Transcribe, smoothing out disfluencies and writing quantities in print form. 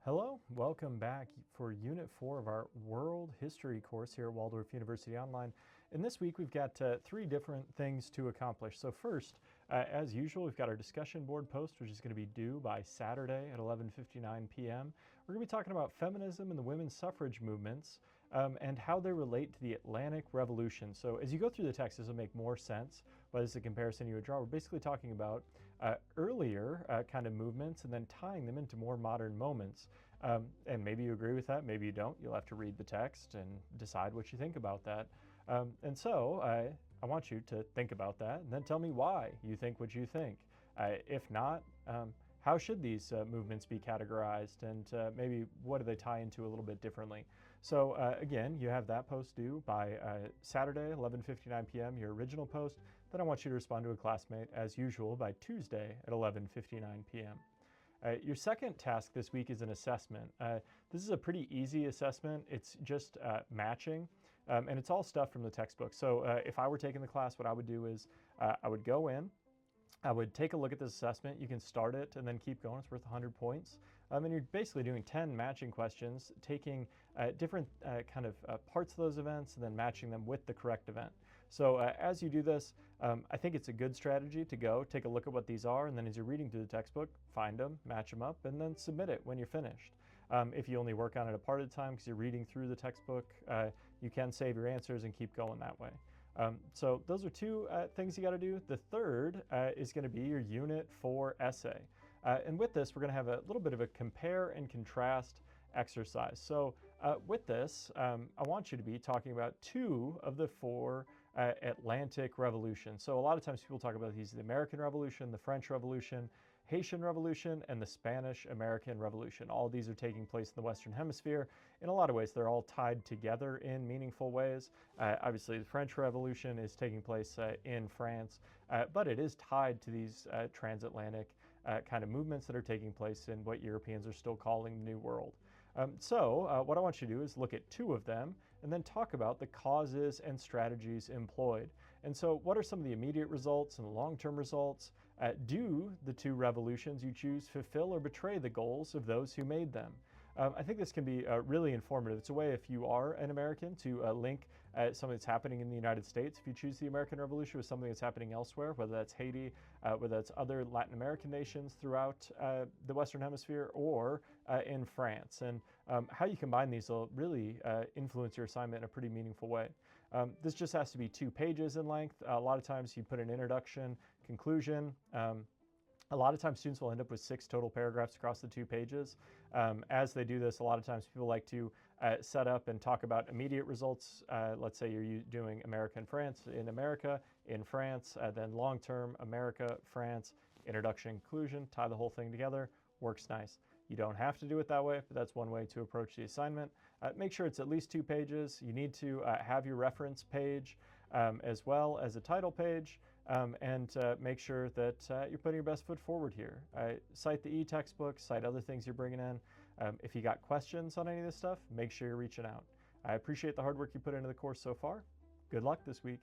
Hello, welcome back for Unit 4 of our World History course here at Waldorf University Online. And this week we've got three different things to accomplish. So first, as usual, we've got our discussion board post, which is going to be due by Saturday at 11:59 p.m. We're going to be talking about feminism and the women's suffrage movements and how they relate to the Atlantic Revolution. So as you go through the text, this will make more sense, but as a comparison you would draw, we're basically talking about earlier kind of movements and then tying them into more modern moments. And maybe you agree with that, maybe you don't. You'll have to read the text and decide what you think about that. And so I want you to think about that and then tell me why you think what you think. If not, how should these movements be categorized, and maybe what do they tie into a little bit differently? So again, you have that post due by Saturday, 11:59 p.m., your original post. Then I want you to respond to a classmate as usual by Tuesday at 11:59 p.m. Your second task this week is an assessment. This is a pretty easy assessment. It's just matching, and it's all stuff from the textbook. So if I were taking the class, what I would do is I would go in, I would take a look at this assessment. You can start it and then keep going. It's worth 100 points. And you're basically doing 10 matching questions, taking different kind of parts of those events and then matching them with the correct event. So as you do this, I think it's a good strategy to go take a look at what these are, and then as you're reading through the textbook, find them, match them up, and then submit it when you're finished. If you only work on it a part of the time because you're reading through the textbook, you can save your answers and keep going that way. So those are two things you got to do. The third is going to be your Unit 4 essay. And with this, we're going to have a little bit of a compare and contrast exercise. So with this, I want you to be talking about two of the four Atlantic revolutions. So a lot of times people talk about these: the American Revolution, the French Revolution, Haitian Revolution, and the Spanish-American Revolution. All of these are taking place in the Western Hemisphere. In a lot of ways, they're all tied together in meaningful ways. Obviously, the French Revolution is taking place in France, but it is tied to these transatlantic kind of movements that are taking place in what Europeans are still calling the New World. So what I want you to do is look at two of them and then talk about the causes and strategies employed. And so what are some of the immediate results and the long-term results? Do the two revolutions you choose fulfill or betray the goals of those who made them? I think this can be really informative. It's a way, if you are an American, to link something that's happening in the United States, if you choose the American Revolution, with something that's happening elsewhere, whether that's Haiti, whether that's other Latin American nations throughout the Western Hemisphere, or in France. And how you combine these will really influence your assignment in a pretty meaningful way. This just has to be 2 pages in length. A lot of times you put an introduction, conclusion. A lot of times students will end up with 6 total paragraphs across the 2 pages. As they do this, a lot of times people like to set up and talk about immediate results. Let's say you're doing America and France, in America, in France, then long-term America, France, introduction, conclusion, tie the whole thing together. Works nice. You don't have to do it that way, but that's one way to approach the assignment. Make sure it's at least 2 pages. You need to have your reference page as well as a title page, and make sure that you're putting your best foot forward here. Cite the e-textbook, cite other things you're bringing in. If you got questions on any of this stuff, make sure you're reaching out. I appreciate the hard work you put into the course so far. Good luck this week.